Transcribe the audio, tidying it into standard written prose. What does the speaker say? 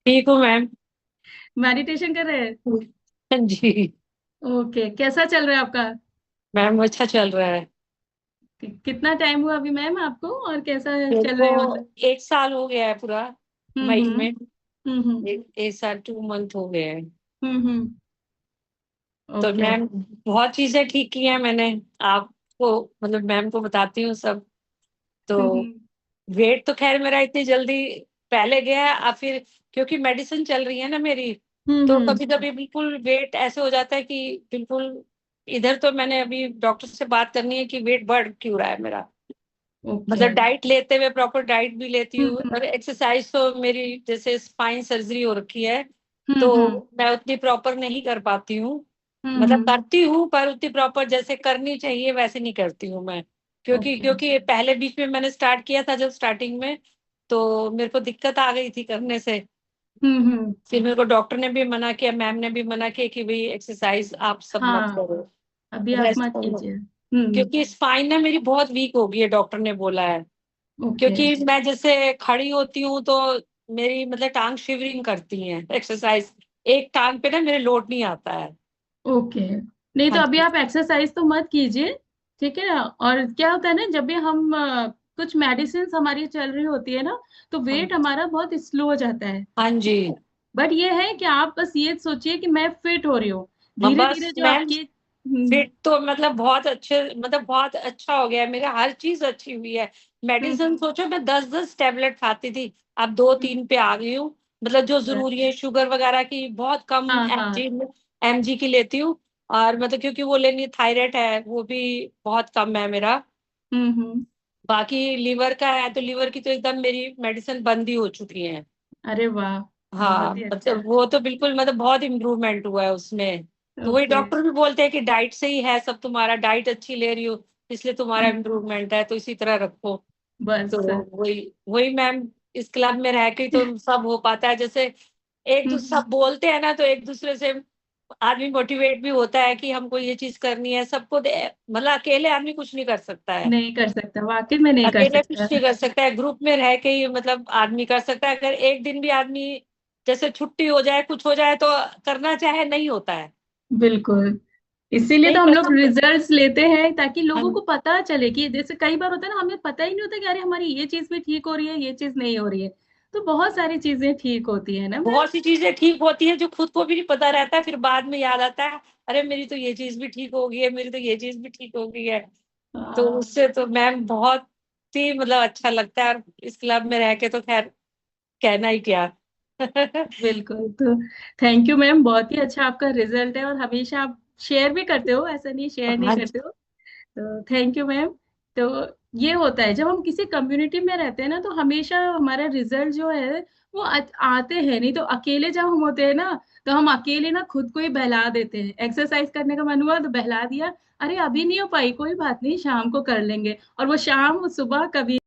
ठीक हूँ ma'am. Meditation कर रहे हैं? हाँ जी। ओके, कैसा चल रहा है आपका? मैम अच्छा चल रहा है। कितना टाइम हुआ अभी मैम आपको, और कैसा मेरे चल को रहे हैं मतलब? 1 साल हो गया है पूरा। हम्म मई हम्म में हम्म 1 साल 2 मंथ हो गए हैं। तो ओके। मैम बहुत चीजें ठीक की हैं मैंने। आपको मतलब मैम को बताती हूँ सब। तो हम्म वेट तो खैर मेरा इतनी जल्दी पहले गया है, अब फिर क्योंकि मेडिसिन चल रही है ना मेरी। तो हम्म। कभी कभी बिल्कुल वेट ऐसे हो जाता है कि बिल्कुल इधर तो मैंने अभी डॉक्टर से बात करनी है कि वेट बढ़ क्यों रहा है मेरा। ओके। मतलब डाइट लेते हुए प्रॉपर डाइट भी लेती हूँ हम्म और एक्सरसाइज तो मेरी जैसे स्पाइन सर्जरी हो रखी है। तो हम्म मैं उतनी प्रॉपर नहीं कर पाती हूँ। मतलब हम्म। करती हूँ पर उतनी प्रॉपर जैसे करनी चाहिए वैसे नहीं करती हूँ मैं। क्योंकि ओके। क्योंकि पहले बीच में मैंने स्टार्ट किया था जब स्टार्टिंग में, तो मेरे को दिक्कत आ गई थी करने से। हम्म। फिर मेरे को डॉक्टर ने भी मना किया, मैम ने भी मना किया कि भाई एक्सरसाइज आप सब मत हाँ, करो, अभी आप रेस्ट मत करो। कीजिए। क्योंकि स्पाइन ना मेरी बहुत वीक हो गई है, डॉक्टर ने बोला है। ओके क्योंकि मैं जैसे खड़ी होती हूँ तो मेरी मतलब टांग शिवरिंग करती है एक्सरसाइज। एक टांग पे ना मेरे लोड नहीं आता है। ओके। नहीं तो हाँ अभी जी। आप एक्सरसाइज तो मत कीजिए। ठीक है ना? और क्या होता है ना, जब भी हम कुछ मेडिसिन हमारी चल रही होती है ना, तो हाँ वेट हमारा बहुत स्लो हो जाता है। हाँ जी। बट ये है कि आप बस ये सोचिए कि मैं फिट हो रही हूँ। हाँ, धीरे धीरे बस जो मैम आपकी फिट तो मतलब बहुत अच्छे, मतलब बहुत अच्छा हो गया है मेरा, हर चीज अच्छी हुई है। मेडिसिन हम्म, सोचो मैं 10-10 टैबलेट खाती थी, अब दो हम्म, तीन पे आ गई हूँ। मतलब जो बस। जरूरी है शुगर वगैरह की बहुत कम हाँ हाँ। एमजी की लेती हूँ। और मतलब क्योंकि वो लेनी थायराइड है वो भी बहुत कम है मेरा। हम्म। बाकी लीवर का है तो लीवर की तो एकदम मेरी मेडिसिन बंद ही हो चुकी है। अरे वाह, हाँ बहुत ही अच्छा। मतलब वो तो बिल्कुल मतलब बहुत इम्प्रूवमेंट हुआ है उसमें। तो वही ओके। डॉक्टर भी बोलते हैं कि डाइट से ही है सब, तुम्हारा डाइट अच्छी ले रही हो इसलिए तुम्हारा हम्म, इम्प्रूवमेंट है, तो इसी तरह रखो। तो बस। वही वही मैम, इस क्लब में रह के तो सब हो पाता है। जैसे एक दूसरे हम्म, सब बोलते हैं ना तो एक दूसरे से आदमी मोटिवेट भी होता है कि हमको ये चीज करनी है, सबको मतलब अकेले आदमी कुछ नहीं कर सकता है। नहीं कर सकता, वाकई में नहीं कर अकेले कुछ सकता। नहीं कर सकता है, ग्रुप में रह के ही मतलब आदमी कर सकता है। अगर एक दिन भी आदमी जैसे छुट्टी हो जाए कुछ हो जाए तो करना चाहे नहीं होता है। बिल्कुल। इसीलिए नहीं तो हम कर लोग सकते। रिजल्ट्स लेते हैं, ताकि लोगों हाँ, को पता चले कि जैसे कई बार होता है ना, हमें पता ही नहीं होता कि अरे हमारी ये चीज भी ठीक हो रही है, ये चीज नहीं हो रही है। तो बहुत सारी चीजें ठीक होती है ना मैम। बहुत सी चीजें ठीक होती है जो खुद को भी नहीं पता रहता है, फिर बाद में याद आता है अरे मेरी तो ये चीज भी ठीक हो गई है, मेरी तो ये चीज भी ठीक हो गई है। तो हाँ, उससे तो मैम बहुत ही मतलब अच्छा लगता है, और इस क्लब में रह के तो खैर कहना ही क्या। बिल्कुल। तो थैंक यू मैम, बहुत ही अच्छा आपका रिजल्ट है, और हमेशा आप शेयर भी करते हो, ऐसा नहीं शेयर नहीं हाँ करते जी। हो। तो थैंक यू मैम। तो ये होता है जब हम किसी कम्युनिटी में रहते हैं ना, तो हमेशा हमारा रिजल्ट जो है वो आते हैं। नहीं तो अकेले जब हम होते हैं ना, तो हम अकेले ना खुद को ही बहला देते हैं। एक्सरसाइज करने का मन हुआ तो बहला दिया, अरे अभी नहीं हो पाई, कोई बात नहीं, शाम को कर लेंगे, और वो शाम वो सुबह कभी